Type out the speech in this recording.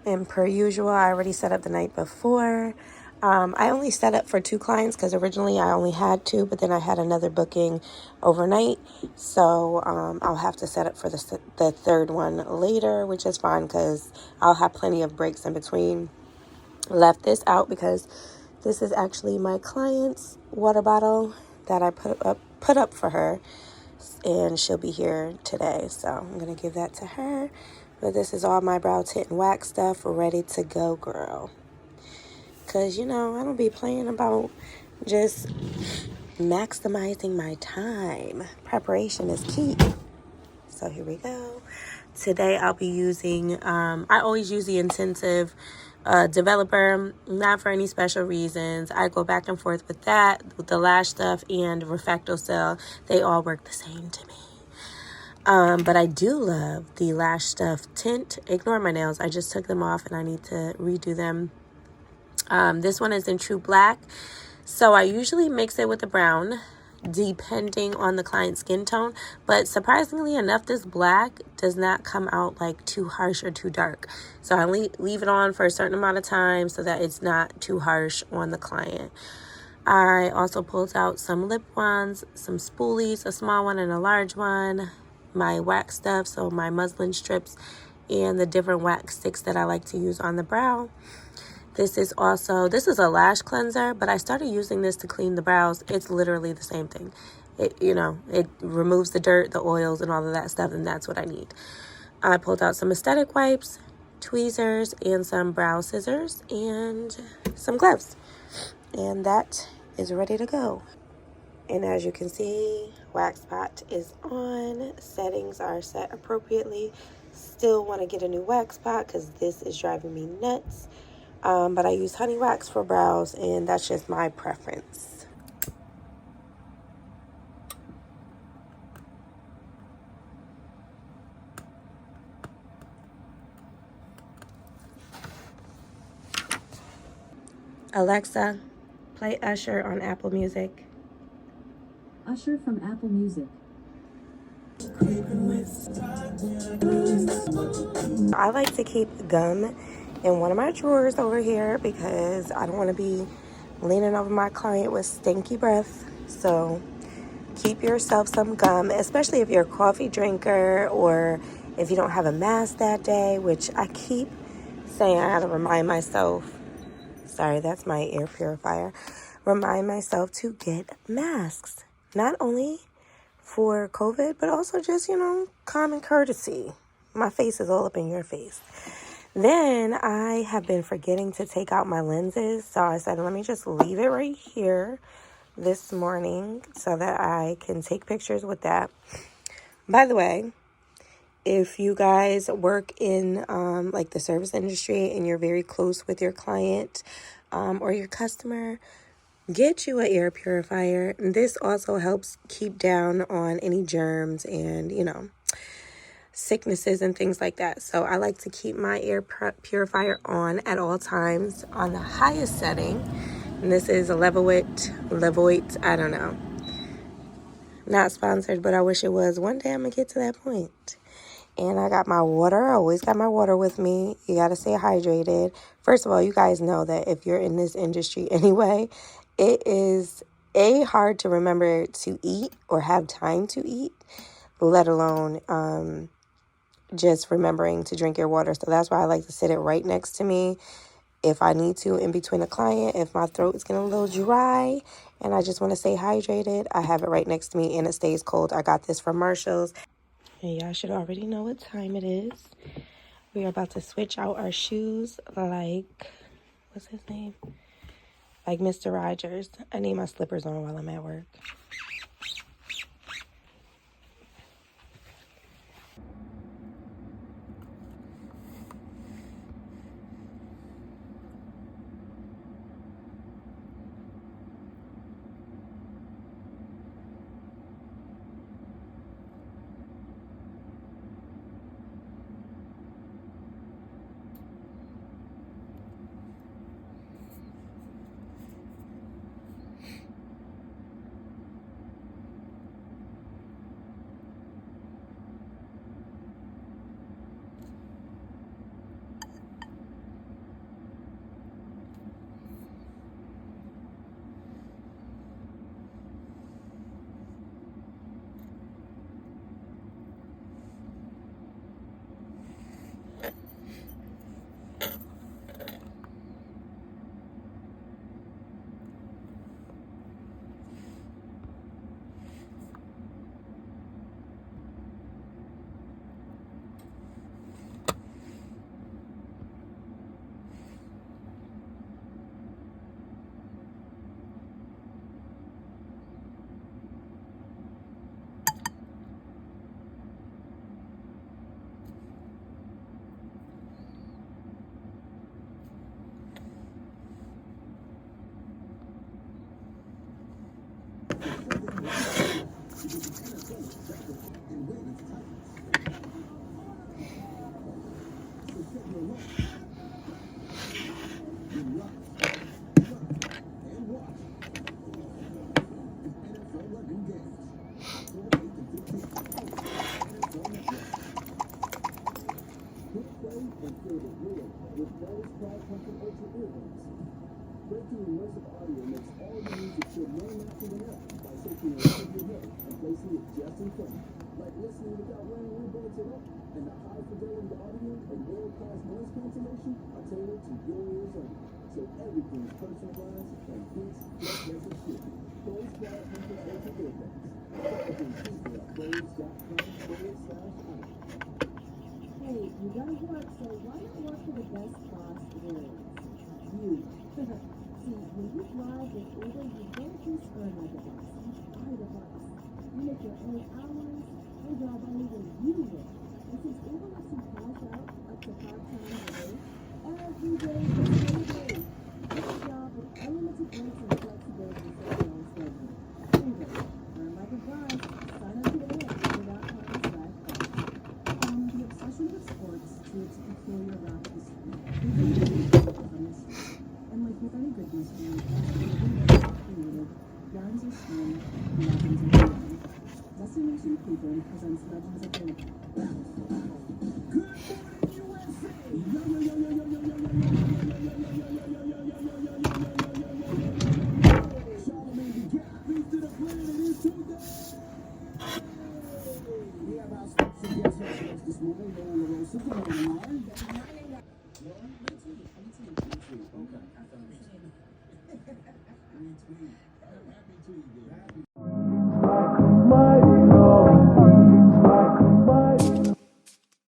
And per usual, I already set up the night before. I only set up for 2 clients because originally I only had 2, but then I had another booking overnight. So I'll have to set up for the 3rd one later, which is fine because I'll have plenty of breaks in between. Left this out because this is actually my client's water bottle that I put up for her, and she'll be here today, so I'm gonna give that to her. But this is all my brow tint and wax stuff ready to go, girl, because I don't be playing about just maximizing my time. Preparation is key. So here we go. Today I'll be using, I always use the intensive developer, not for any special reasons. I go back and forth with that, with the Lash stuff and Reflecto Cell. They all work the same to me. But I do love the Lash Stuff tint. Ignore my nails. I just took them off and I need to redo them. This one is in True Black. So I usually mix it with the brown, depending on the client's skin tone. But surprisingly enough, this black does not come out like too harsh or too dark. So I leave it on for a certain amount of time so that it's not too harsh on the client. I also pulled out some lip ones, some spoolies, a small one and a large one, my wax stuff, so my muslin strips, and the different wax sticks that I like to use on the brow. This is a lash cleanser, but I started using this to clean the brows. It's literally the same thing. It removes the dirt, the oils, and all of that stuff, and that's what I need. I pulled out some aesthetic wipes, tweezers, and some brow scissors, and some gloves. And that is ready to go. And as you can see, wax spot is on. Settings are set appropriately. Still want to get a new wax spot because this is driving me nuts. But I use honey wax for brows, and that's just my preference. Alexa, play Usher on Apple Music. Usher from Apple Music. I like to keep gum in one of my drawers over here because I don't want to be leaning over my client with stinky breath. So keep yourself some gum, especially if you're a coffee drinker or if you don't have a mask that day, which I keep saying I gotta remind myself. Sorry, that's my air purifier. Remind myself to get masks. Not only for COVID, but also just, common courtesy. My face is all up in your face. Then I have been forgetting to take out my lenses. So I said, let me just leave it right here this morning so that I can take pictures with that. By the way, if you guys work in like the service industry and you're very close with your client or your customer, get you an air purifier. This also helps keep down on any germs and, sicknesses and things like that. So I like to keep my air purifier on at all times on the highest setting. And this is a Levoit, I don't know. Not sponsored, but I wish it was. One day I'm going to get to that point. And I got my water. I always got my water with me. You got to stay hydrated. First of all, you guys know that if you're in this industry anyway, it is hard to remember to eat or have time to eat, let alone just remembering to drink your water. So that's why I like to sit it right next to me if I need to in between a client. If my throat is getting a little dry and I just want to stay hydrated, I have it right next to me and it stays cold. I got this from Marshall's. And y'all should already know what time it is. We are about to switch out our shoes like, what's his name? Like Mr. Rogers. I need my slippers on while I'm at work. with Bose Quiet Comfort Ultra earbuds. Breakthrough immersive audio makes all your music feel more natural than ever by taking it out of your head and placing it just in front. Like listening without wearing earbuds at all. And the high fidelity audio and world-class noise cancellation are tailored to your ears only. So everything's personalized and hits just as it should. Bose Quiet Comfort Ultra earbuds. Everything cheaper at Bose.com/item. Hey, you gotta work, so why not work for the best boss there is? You. See, when you drive with Uber, you don't just earn like a boss, you are the boss. You make your own hours, and drive only when you live. And since Uber lets you cash out up to 5 times a day, every day is payday. Get a job with unlimited breaks and flexibility for your own schedule. Uber, earn like a boss. Sign up today at uber.com/boss. From the obsession with sports to its peculiar rock history, Uber is from the street. And like with any good mystery, that's created, grounds are strong, legends are created. Destination Cleveland presents Legends of Freedom.